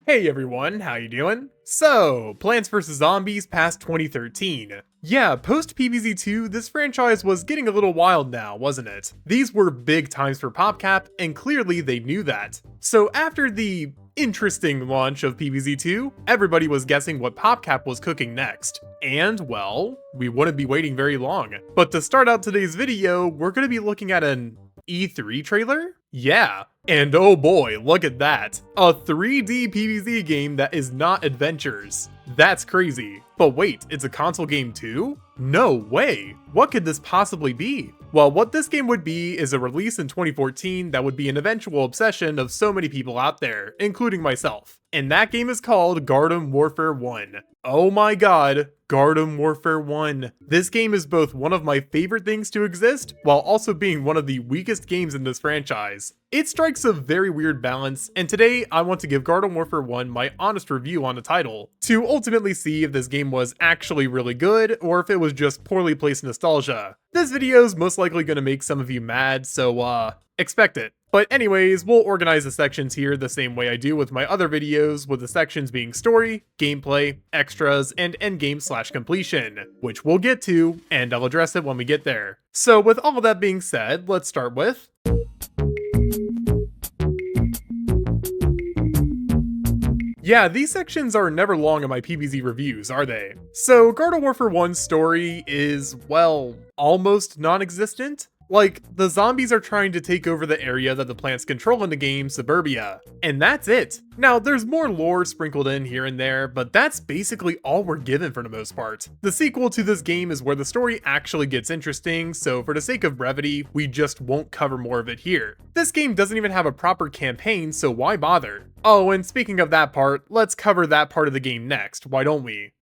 Hey everyone, how you doing? So, Plants vs. Zombies past 2013. Yeah, post PvZ2, this franchise was getting a little wild now, wasn't it? These were big times for PopCap, and clearly they knew that. So after the interesting launch of PvZ2, everybody was guessing what PopCap was cooking next. And, well, we wouldn't be waiting very long. But to start out today's video, we're going to be looking at an E3 trailer? Yeah. And oh boy, look at that. A 3D PvZ game that is not adventures. That's crazy. But wait, it's a console game too? No way. What could this possibly be? Well, what this game would be is a release in 2014 that would be an eventual obsession of so many people out there, including myself. And that game is called Garden Warfare 1. Oh my god, Garden Warfare 1. This game is both one of my favorite things to exist, while also being one of the weakest games in this franchise. It strikes a very weird balance, and today I want to give Garden Warfare 1 my honest review on the title, to ultimately see if this game was actually really good, or if it was just poorly placed nostalgia. This video is most likely going to make some of you mad, so expect it. But anyways, we'll organize the sections here the same way I do with my other videos, with the sections being story, gameplay, extras, and endgame/completion, which we'll get to, and I'll address it when we get there. So with all of that being said, let's start with yeah, these sections are never long in my PvZ reviews, are they? So Garden Warfare 1's story is, well, almost non-existent. Like, the zombies are trying to take over the area that the plants control in the game, Suburbia. And that's it. Now, there's more lore sprinkled in here and there, but that's basically all we're given for the most part. The sequel to this game is where the story actually gets interesting, so for the sake of brevity, we just won't cover more of it here. This game doesn't even have a proper campaign, so why bother? Oh, and speaking of that part, let's cover that part of the game next, why don't we?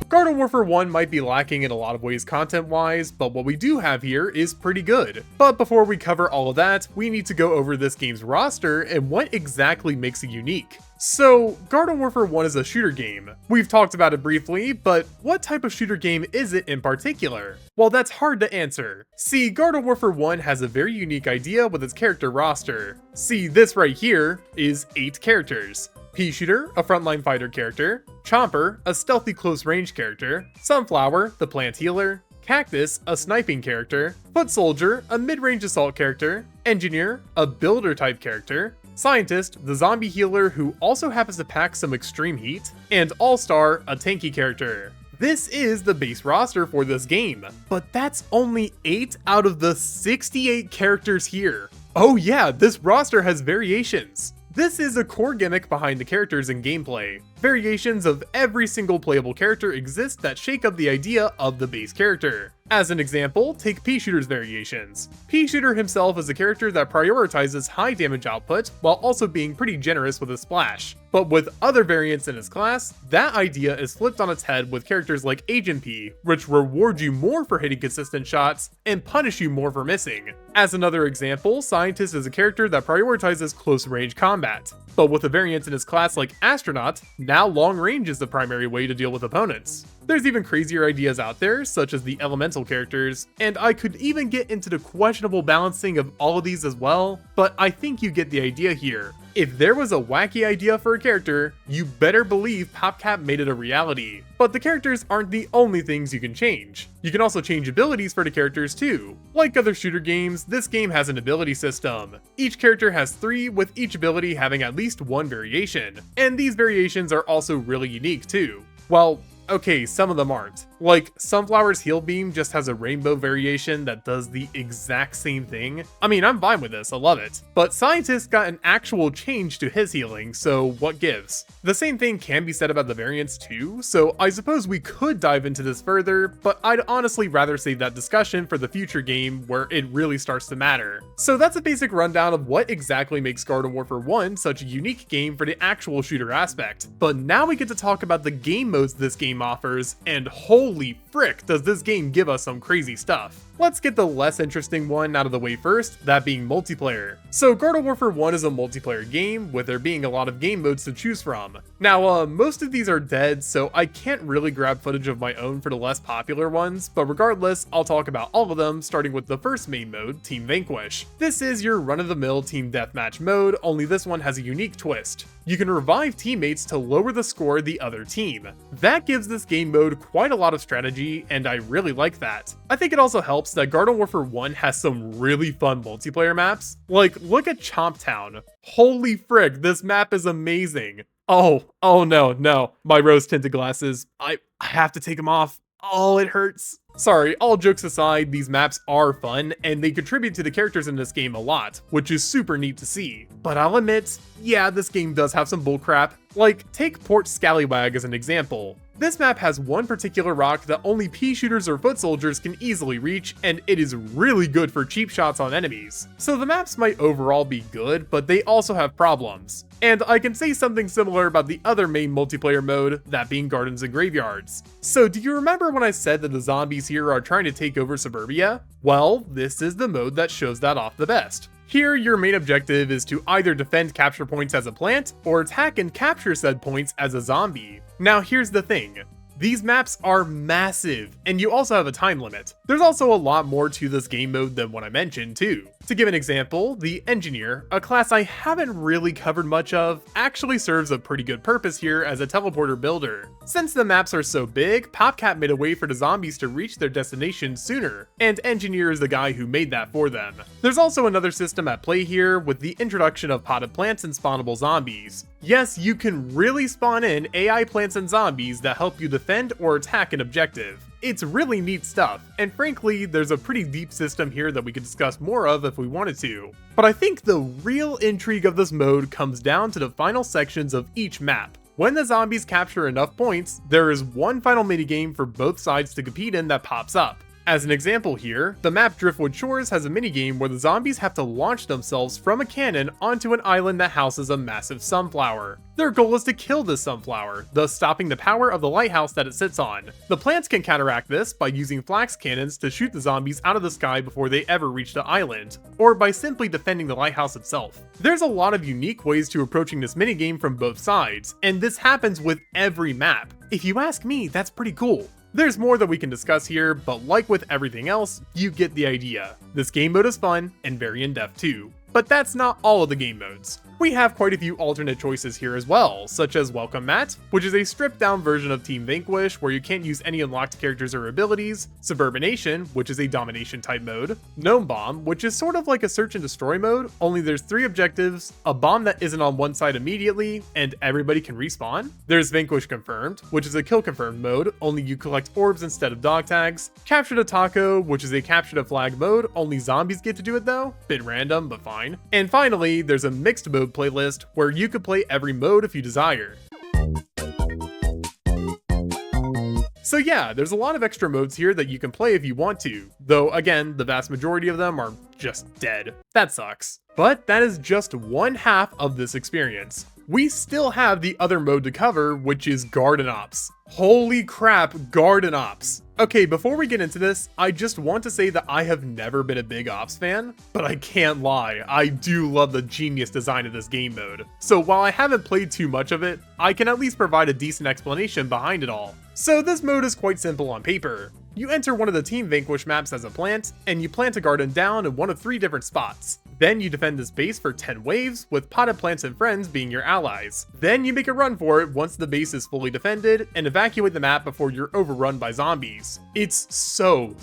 Garden Warfare 1 might be lacking in a lot of ways content-wise, but what we do have here is pretty good. But before we cover all of that, we need to go over this game's roster and what exactly makes it unique. So, Garden Warfare 1 is a shooter game. We've talked about it briefly, but what type of shooter game is it in particular? Well, that's hard to answer. See, Garden Warfare 1 has a very unique idea with its character roster. See, this right here is 8 characters. Pea Shooter, a frontline fighter character, Chomper, a stealthy close-range character, Sunflower, the plant healer, Cactus, a sniping character, Foot Soldier, a mid-range assault character, Engineer, a builder-type character, Scientist, the zombie healer who also happens to pack some extreme heat, and All-Star, a tanky character. This is the base roster for this game, but that's only 8 out of the 68 characters here. Oh yeah, this roster has variations. This is a core gimmick behind the characters in gameplay. Variations of every single playable character exist that shake up the idea of the base character. As an example, take Pea Shooter's variations. Pea Shooter himself is a character that prioritizes high damage output while also being pretty generous with a splash. But with other variants in his class, that idea is flipped on its head with characters like Agent P, which reward you more for hitting consistent shots and punish you more for missing. As another example, Scientist is a character that prioritizes close range combat. But with a variant in his class like Astronaut, now long range is the primary way to deal with opponents. There's even crazier ideas out there, such as the elemental characters, and I could even get into the questionable balancing of all of these as well, but I think you get the idea here. If there was a wacky idea for a character, you better believe PopCap made it a reality. But the characters aren't the only things you can change. You can also change abilities for the characters too. Like other shooter games, this game has an ability system. Each character has 3, with each ability having at least 1 variation. And these variations are also really unique too. Well, okay, some of them aren't. Like, Sunflower's heal beam just has a rainbow variation that does the exact same thing. I mean, I'm fine with this, I love it. But Scientist got an actual change to his healing, so what gives? The same thing can be said about the variants too, so I suppose we could dive into this further, but I'd honestly rather save that discussion for the future game where it really starts to matter. So that's a basic rundown of what exactly makes Garden Warfare 1 such a unique game for the actual shooter aspect. But now we get to talk about the game modes this game offers, and holy frick does this game give us some crazy stuff. Let's get the less interesting one out of the way first, that being multiplayer. So Garden Warfare 1 is a multiplayer game, with there being a lot of game modes to choose from. Now, most of these are dead, so I can't really grab footage of my own for the less popular ones, but regardless, I'll talk about all of them, starting with the first main mode, Team Vanquish. This is your run-of-the-mill team deathmatch mode, only this one has a unique twist. You can revive teammates to lower the score of the other team. That gives this game mode quite a lot of strategy, and I really like that. I think it also helps that Garden Warfare 1 has some really fun multiplayer maps. Like, look at Chomp Town. Holy frick, this map is amazing. Oh no, my rose-tinted glasses. I have to take them off. Oh, it hurts. Sorry, all jokes aside, these maps are fun, and they contribute to the characters in this game a lot, which is super neat to see. But I'll admit, yeah, this game does have some bullcrap. Like, take Port Scallywag as an example. This map has one particular rock that only pea shooters or foot soldiers can easily reach, and it is really good for cheap shots on enemies. So the maps might overall be good, but they also have problems. And I can say something similar about the other main multiplayer mode, that being Gardens and Graveyards. So do you remember when I said that the zombies here are trying to take over suburbia? Well, this is the mode that shows that off the best. Here, your main objective is to either defend capture points as a plant, or attack and capture said points as a zombie. Now here's the thing. These maps are massive, and you also have a time limit. There's also a lot more to this game mode than what I mentioned too. To give an example, the Engineer, a class I haven't really covered much of, actually serves a pretty good purpose here as a teleporter builder. Since the maps are so big, PopCap made a way for the zombies to reach their destination sooner, and Engineer is the guy who made that for them. There's also another system at play here with the introduction of potted plants and spawnable zombies. Yes, you can really spawn in AI plants and zombies that help you defend or attack an objective. It's really neat stuff, and frankly, there's a pretty deep system here that we could discuss more of if we wanted to. But I think the real intrigue of this mode comes down to the final sections of each map. When the zombies capture enough points, there is one final minigame for both sides to compete in that pops up. As an example here, the map Driftwood Shores has a minigame where the zombies have to launch themselves from a cannon onto an island that houses a massive sunflower. Their goal is to kill this sunflower, thus stopping the power of the lighthouse that it sits on. The plants can counteract this by using flax cannons to shoot the zombies out of the sky before they ever reach the island, or by simply defending the lighthouse itself. There's a lot of unique ways to approaching this minigame from both sides, and this happens with every map. If you ask me, that's pretty cool. There's more that we can discuss here, but like with everything else, you get the idea. This game mode is fun, and very in-depth too. But that's not all of the game modes. We have quite a few alternate choices here as well, such as Welcome Mat, which is a stripped down version of Team Vanquish where you can't use any unlocked characters or abilities, Suburbanation, which is a domination type mode, Gnome Bomb, which is sort of like a search and destroy mode, only there's 3 objectives, a bomb that isn't on one side immediately, and everybody can respawn. There's Vanquish Confirmed, which is a kill confirmed mode, only you collect orbs instead of dog tags, Capture the Taco, which is a capture the flag mode, only zombies get to do it though, bit random but fine. And finally, there's a mixed mode playlist where you could play every mode if you desire. So yeah, there's a lot of extra modes here that you can play if you want to, though again, the vast majority of them are just dead. That sucks. But that is just one half of this experience. We still have the other mode to cover, which is Garden Ops. Holy crap, Garden Ops. Okay, before we get into this, I just want to say that I have never been a big Ops fan, but I can't lie, I do love the genius design of this game mode. So while I haven't played too much of it, I can at least provide a decent explanation behind it all. So this mode is quite simple on paper. You enter one of the Team Vanquish maps as a plant, and you plant a garden down in one of 3 different spots. Then you defend this base for 10 waves, with potted plants and friends being your allies. Then you make a run for it once the base is fully defended, and evacuate the map before you're overrun by zombies. It's so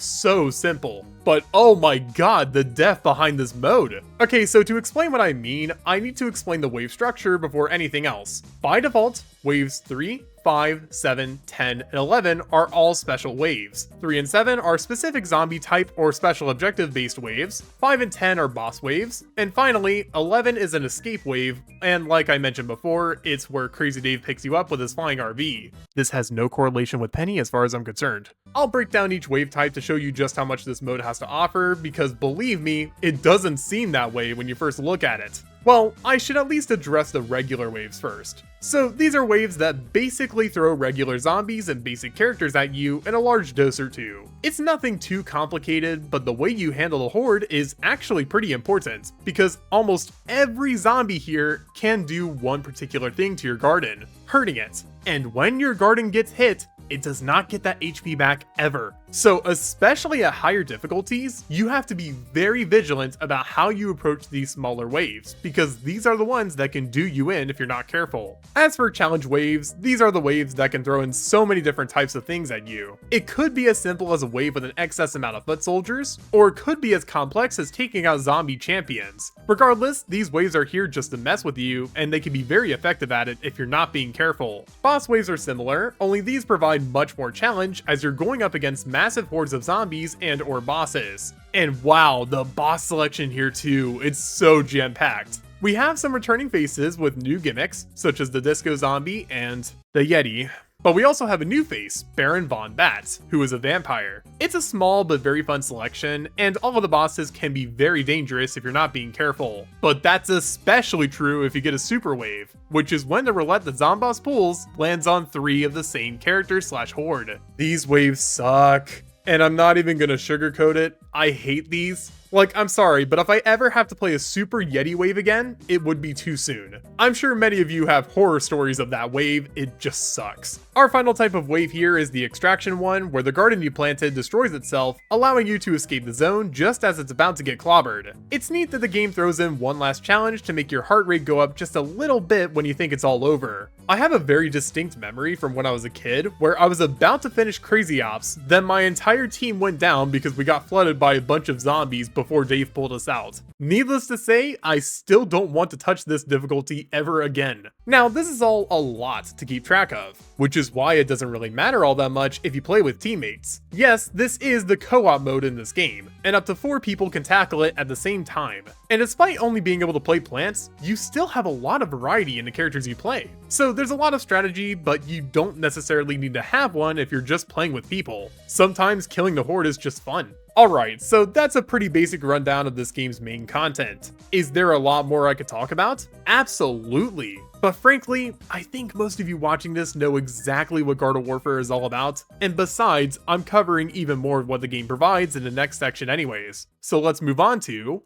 simple. But oh my god, the depth behind this mode. Okay, so to explain what I mean, I need to explain the wave structure before anything else. By default, waves 3, 5, 7, 10, and 11 are all special waves. 3 and 7 are specific zombie type or special objective based waves, 5 and 10 are boss waves, and finally, 11 is an escape wave, and like I mentioned before, it's where Crazy Dave picks you up with his flying RV. This has no correlation with Penny as far as I'm concerned. I'll break down each wave type to show you just how much this mode has to offer, because believe me, it doesn't seem that way when you first look at it. Well, I should at least address the regular waves first. So these are waves that basically throw regular zombies and basic characters at you in a large dose or two. It's nothing too complicated, but the way you handle the horde is actually pretty important, because almost every zombie here can do one particular thing to your garden, hurting it. And when your garden gets hit, it does not get that HP back ever. So especially at higher difficulties, you have to be very vigilant about how you approach these smaller waves, because these are the ones that can do you in if you're not careful. As for challenge waves, these are the waves that can throw in so many different types of things at you. It could be as simple as a wave with an excess amount of foot soldiers, or it could be as complex as taking out zombie champions. Regardless, these waves are here just to mess with you, and they can be very effective at it if you're not being careful. Boss waves are similar, only these provide much more challenge as you're going up against massive hordes of zombies and or bosses. And wow, the boss selection here too, it's so jam-packed. We have some returning faces with new gimmicks, such as the Disco Zombie and the Yeti. But we also have a new face, Baron Von Bat, who is a vampire. It's a small but very fun selection, and all of the bosses can be very dangerous if you're not being careful. But that's especially true if you get a super wave, which is when the roulette that Zomboss pulls lands on 3 of the same character / horde. These waves suck, and I'm not even gonna sugarcoat it. I hate these. Like, I'm sorry, but if I ever have to play a super Yeti wave again, it would be too soon. I'm sure many of you have horror stories of that wave, it just sucks. Our final type of wave here is the extraction one, where the garden you planted destroys itself, allowing you to escape the zone just as it's about to get clobbered. It's neat that the game throws in one last challenge to make your heart rate go up just a little bit when you think it's all over. I have a very distinct memory from when I was a kid, where I was about to finish Crazy Ops, then my entire team went down because we got flooded by a bunch of zombies before Dave pulled us out. Needless to say, I still don't want to touch this difficulty ever again. Now, this is all a lot to keep track of, which is why it doesn't really matter all that much if you play with teammates. Yes, this is the co-op mode in this game, and up to 4 people can tackle it at the same time. And despite only being able to play plants, you still have a lot of variety in the characters you play. So there's a lot of strategy, but you don't necessarily need to have one if you're just playing with people. Sometimes killing the horde is just fun. Alright, so that's a pretty basic rundown of this game's main content. Is there a lot more I could talk about? Absolutely. But frankly, I think most of you watching this know exactly what Garden Warfare is all about, and besides, I'm covering even more of what the game provides in the next section anyways. So let's move on to...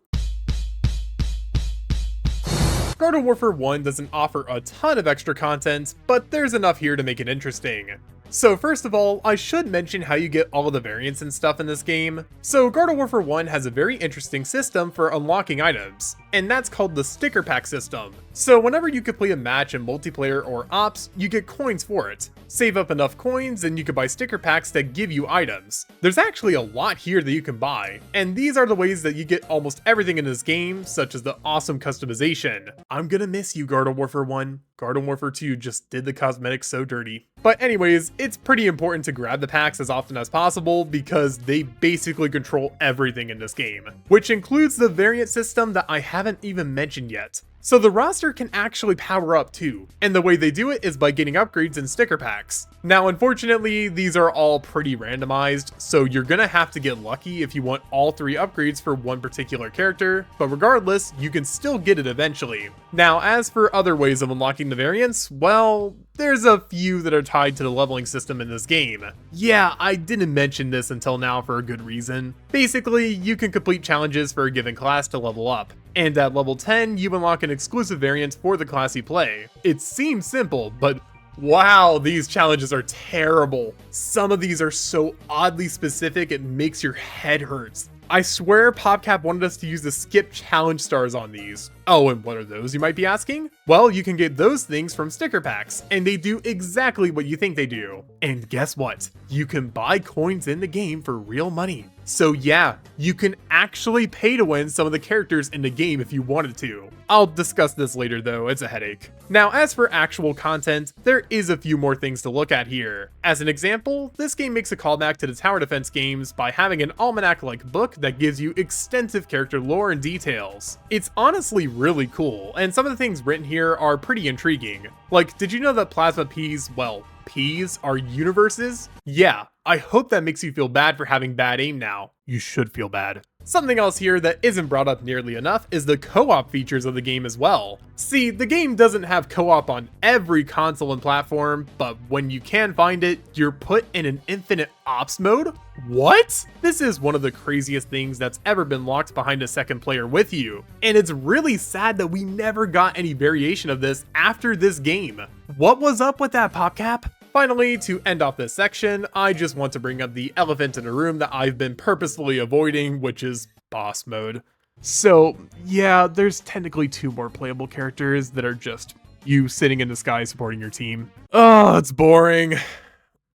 Garden Warfare 1 doesn't offer a ton of extra content, but there's enough here to make it interesting. So first of all, I should mention how you get all of the variants and stuff in this game. So Garden Warfare 1 has a very interesting system for unlocking items, and that's called the sticker pack system. So whenever you complete a match in multiplayer or ops, you get coins for it. Save up enough coins and you can buy sticker packs that give you items. There's actually a lot here that you can buy, and these are the ways that you get almost everything in this game, such as the awesome customization. I'm gonna miss you, Garden Warfare 1. Garden Warfare 2 just did the cosmetics so dirty. But anyways, it's pretty important to grab the packs as often as possible because they basically control everything in this game, which includes the variant system that I haven't even mentioned yet. So the roster can actually power up too, and the way they do it is by getting upgrades in sticker packs. Now unfortunately, these are all pretty randomized, so you're gonna have to get lucky if you want all 3 upgrades for one particular character, but regardless, you can still get it eventually. Now as for other ways of unlocking the variants, well, there's a few that are tied to the leveling system in this game. Yeah, I didn't mention this until now for a good reason. Basically, you can complete challenges for a given class to level up, and at level 10, you unlock an exclusive variant for the class you play. It seems simple, but wow, these challenges are terrible. Some of these are so oddly specific it makes your head hurt. I swear PopCap wanted us to use the skip challenge stars on these. Oh, and what are those, you might be asking? Well, you can get those things from sticker packs, and they do exactly what you think they do. And guess what? You can buy coins in the game for real money. So yeah, you can actually pay to win some of the characters in the game if you wanted to. I'll discuss this later though, it's a headache. Now as for actual content, there is a few more things to look at here. As an example, this game makes a callback to the tower defense games by having an almanac-like book that gives you extensive character lore and details. It's honestly really cool, and some of the things written here are pretty intriguing. Like, did you know that plasma peas, well, peas are universes? Yeah, I hope that makes you feel bad for having bad aim now. You should feel bad. Something else here that isn't brought up nearly enough is the co-op features of the game as well. See, the game doesn't have co-op on every console and platform, but when you can find it, you're put in an infinite ops mode? What? This is one of the craziest things that's ever been locked behind a second player with you. And it's really sad that we never got any variation of this after this game. What was up with that, PopCap? Finally, to end off this section, I just want to bring up the elephant in the room that I've been purposefully avoiding, which is boss mode. So yeah, there's technically 2 more playable characters that are just you sitting in the sky supporting your team. Oh, it's boring.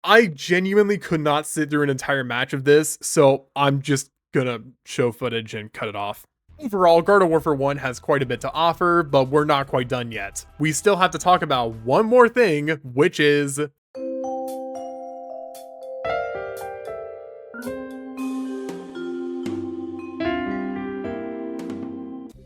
I genuinely could not sit through an entire match of this, so I'm just gonna show footage and cut it off. Overall, Garden Warfare 1 has quite a bit to offer, but we're not quite done yet. We still have to talk about one more thing, which is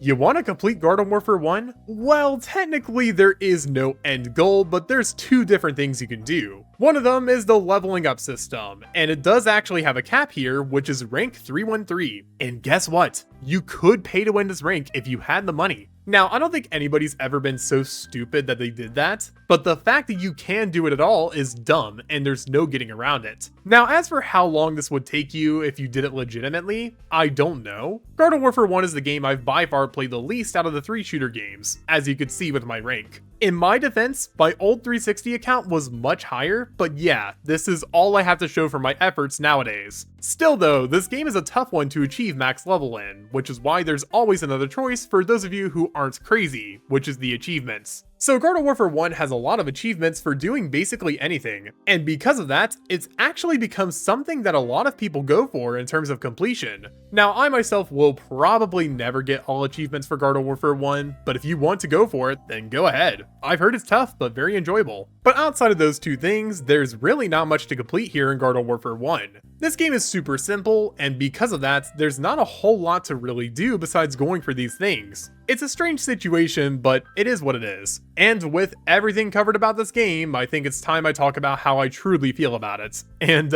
you want to complete Garden Warfare 1? Well, technically there is no end goal, but there's 2 different things you can do. One of them is the leveling up system, and it does actually have a cap here, which is rank 313. And guess what? You could pay to win this rank if you had the money. Now, I don't think anybody's ever been so stupid that they did that, but the fact that you can do it at all is dumb, and there's no getting around it. Now, as for how long this would take you if you did it legitimately, I don't know. Garden Warfare 1 is the game I've by far played the least out of the 3 shooter games, as you could see with my rank. In my defense, my old 360 account was much higher, but yeah, this is all I have to show for my efforts nowadays. Still though, this game is a tough one to achieve max level in, which is why there's always another choice for those of you who aren't crazy, which is the achievements. So Garden Warfare 1 has a lot of achievements for doing basically anything, and because of that, it's actually become something that a lot of people go for in terms of completion. Now, I myself will probably never get all achievements for Garden Warfare 1, but if you want to go for it, then go ahead. I've heard it's tough, but very enjoyable. But outside of those 2 things, there's really not much to complete here in Garden Warfare 1. This game is super simple, and because of that, there's not a whole lot to really do besides going for these things. It's a strange situation, but it is what it is. And with everything covered about this game, I think it's time I talk about how I truly feel about it. And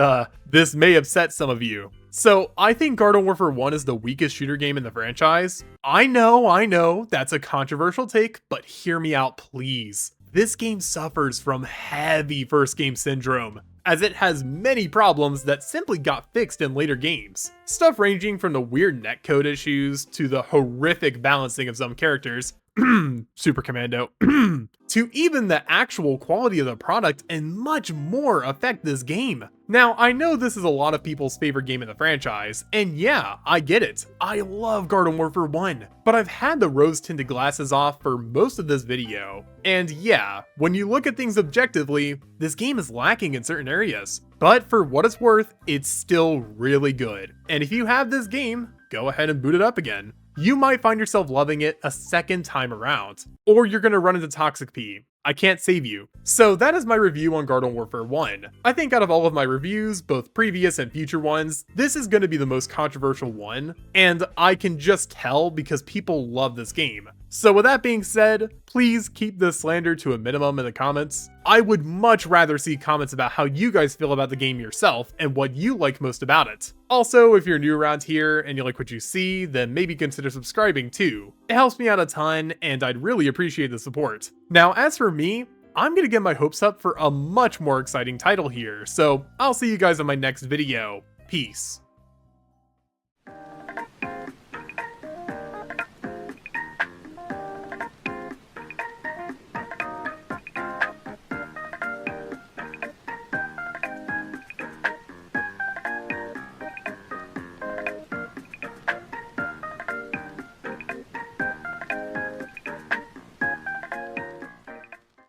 this may upset some of you. So I think Garden Warfare 1 is the weakest shooter game in the franchise. I know, that's a controversial take, but hear me out please. This game suffers from heavy first game syndrome, as it has many problems that simply got fixed in later games. Stuff ranging from the weird netcode issues to the horrific balancing of some characters, Super Commando, to even the actual quality of the product and much more affect this game. Now, I know this is a lot of people's favorite game in the franchise, and yeah, I get it. I love Garden Warfare 1, but I've had the rose-tinted glasses off for most of this video. And yeah, when you look at things objectively, this game is lacking in certain areas. But for what it's worth, it's still really good. And if you have this game, go ahead and boot it up again. You might find yourself loving it a second time around, or you're gonna run into Toxic P. I can't save you. So that is my review on Garden Warfare 1. I think out of all of my reviews, both previous and future ones, this is going to be the most controversial one, and I can just tell because people love this game. So with that being said, please keep this slander to a minimum in the comments. I would much rather see comments about how you guys feel about the game yourself and what you like most about it. Also, if you're new around here and you like what you see, then maybe consider subscribing too. It helps me out a ton and I'd really appreciate the support. Now, as for me, I'm gonna get my hopes up for a much more exciting title here, so I'll see you guys in my next video. Peace.